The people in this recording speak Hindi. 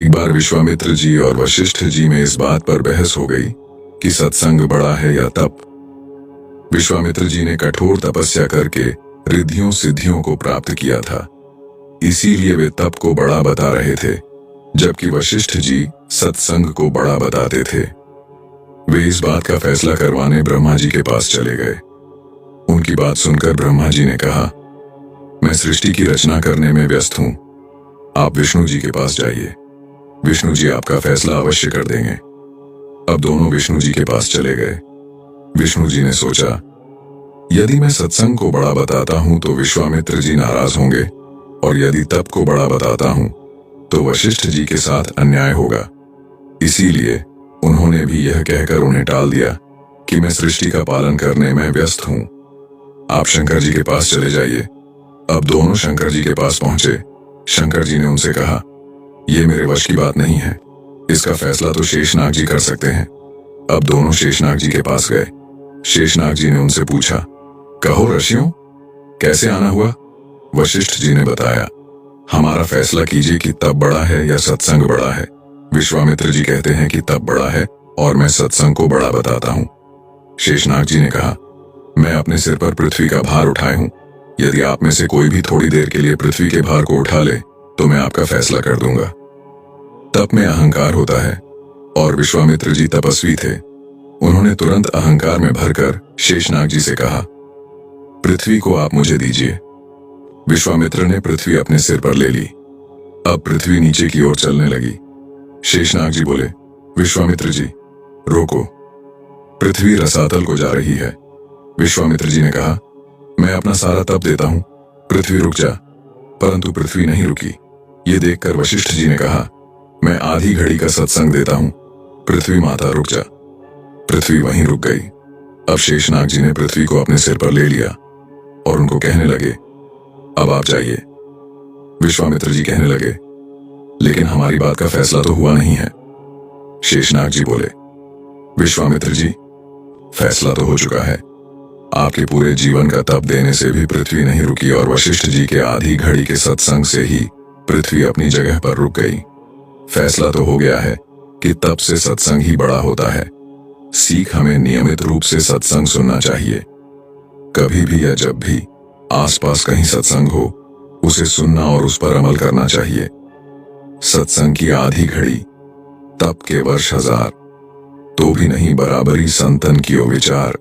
एक बार विश्वामित्र जी और वशिष्ठ जी में इस बात पर बहस हो गई कि सत्संग बड़ा है या तप। विश्वामित्र जी ने कठोर तपस्या करके रिद्धियों सिद्धियों को प्राप्त किया था, इसीलिए वे तप को बड़ा बता रहे थे, जबकि वशिष्ठ जी सत्संग को बड़ा बताते थे। वे इस बात का फैसला करवाने ब्रह्मा जी के पास चले गए। उनकी बात सुनकर ब्रह्मा जी ने कहा, मैं सृष्टि की रचना करने में व्यस्त हूं, आप विष्णु जी के पास जाइए, विष्णु जी आपका फैसला अवश्य कर देंगे। अब दोनों विष्णु जी के पास चले गए। विष्णु जी ने सोचा, यदि मैं सत्संग को बड़ा बताता हूं तो विश्वामित्र जी नाराज होंगे, और यदि तप को बड़ा बताता हूं तो वशिष्ठ जी के साथ अन्याय होगा। इसीलिए उन्होंने भी यह कहकर उन्हें टाल दिया कि मैं सृष्टि का पालन करने में व्यस्त हूं, आप शंकर जी के पास चले जाइए। अब दोनों शंकर जी के पास पहुंचे। शंकर जी ने उनसे कहा, यह मेरे वश की बात नहीं है, इसका फैसला तो शेषनाग जी कर सकते हैं। अब दोनों शेषनाग जी के पास गए। शेषनाग जी ने उनसे पूछा, कहो ऋषियों, कैसे आना हुआ? वशिष्ठ जी ने बताया, हमारा फैसला कीजिए कि तप बड़ा है या सत्संग बड़ा है। विश्वामित्र जी कहते हैं कि तप बड़ा है और मैं सत्संग को बड़ा बताता हूँ। शेषनाग जी ने कहा, मैं अपने सिर पर पृथ्वी का भार उठाए हूँ, यदि आप में से कोई भी थोड़ी देर के लिए पृथ्वी के भार को उठा ले तो मैं आपका फैसला कर दूंगा। तप में अहंकार होता है और विश्वामित्र जी तपस्वी थे। उन्होंने तुरंत अहंकार में भरकर शेषनाग जी से कहा, पृथ्वी को आप मुझे दीजिए। विश्वामित्र ने पृथ्वी अपने सिर पर ले ली। अब पृथ्वी नीचे की ओर चलने लगी। शेषनाग जी बोले, विश्वामित्र जी रोको, पृथ्वी रसातल को जा रही है। विश्वामित्र जी ने कहा, मैं अपना सारा तप देता हूं, पृथ्वी रुक जा। परंतु पृथ्वी नहीं रुकी। ये देखकर वशिष्ठ जी ने कहा, मैं आधी घड़ी का सत्संग देता हूं, पृथ्वी माता रुक जा। पृथ्वी वहीं रुक गई। अब शेषनाग जी ने पृथ्वी को अपने सिर पर ले लिया और उनको कहने लगे, अब आप जाइए। विश्वामित्र जी कहने लगे, लेकिन हमारी बात का फैसला तो हुआ नहीं है। शेषनाग जी बोले, विश्वामित्र जी, फैसला तो हो चुका है। आपके पूरे जीवन का तप देने से भी पृथ्वी नहीं रुकी और वशिष्ठ जी के आधी घड़ी के सत्संग से ही पृथ्वी अपनी जगह पर रुक गई। फैसला तो हो गया है कि तप से सत्संग ही बड़ा होता है। सीख हमें नियमित रूप से सत्संग सुनना चाहिए। कभी भी या जब भी आसपास कहीं सत्संग हो, उसे सुनना और उस पर अमल करना चाहिए। सत्संग की आधी घड़ी, तप के वर्ष 1000, तो भी नहीं बराबरी संतन कियो विचार।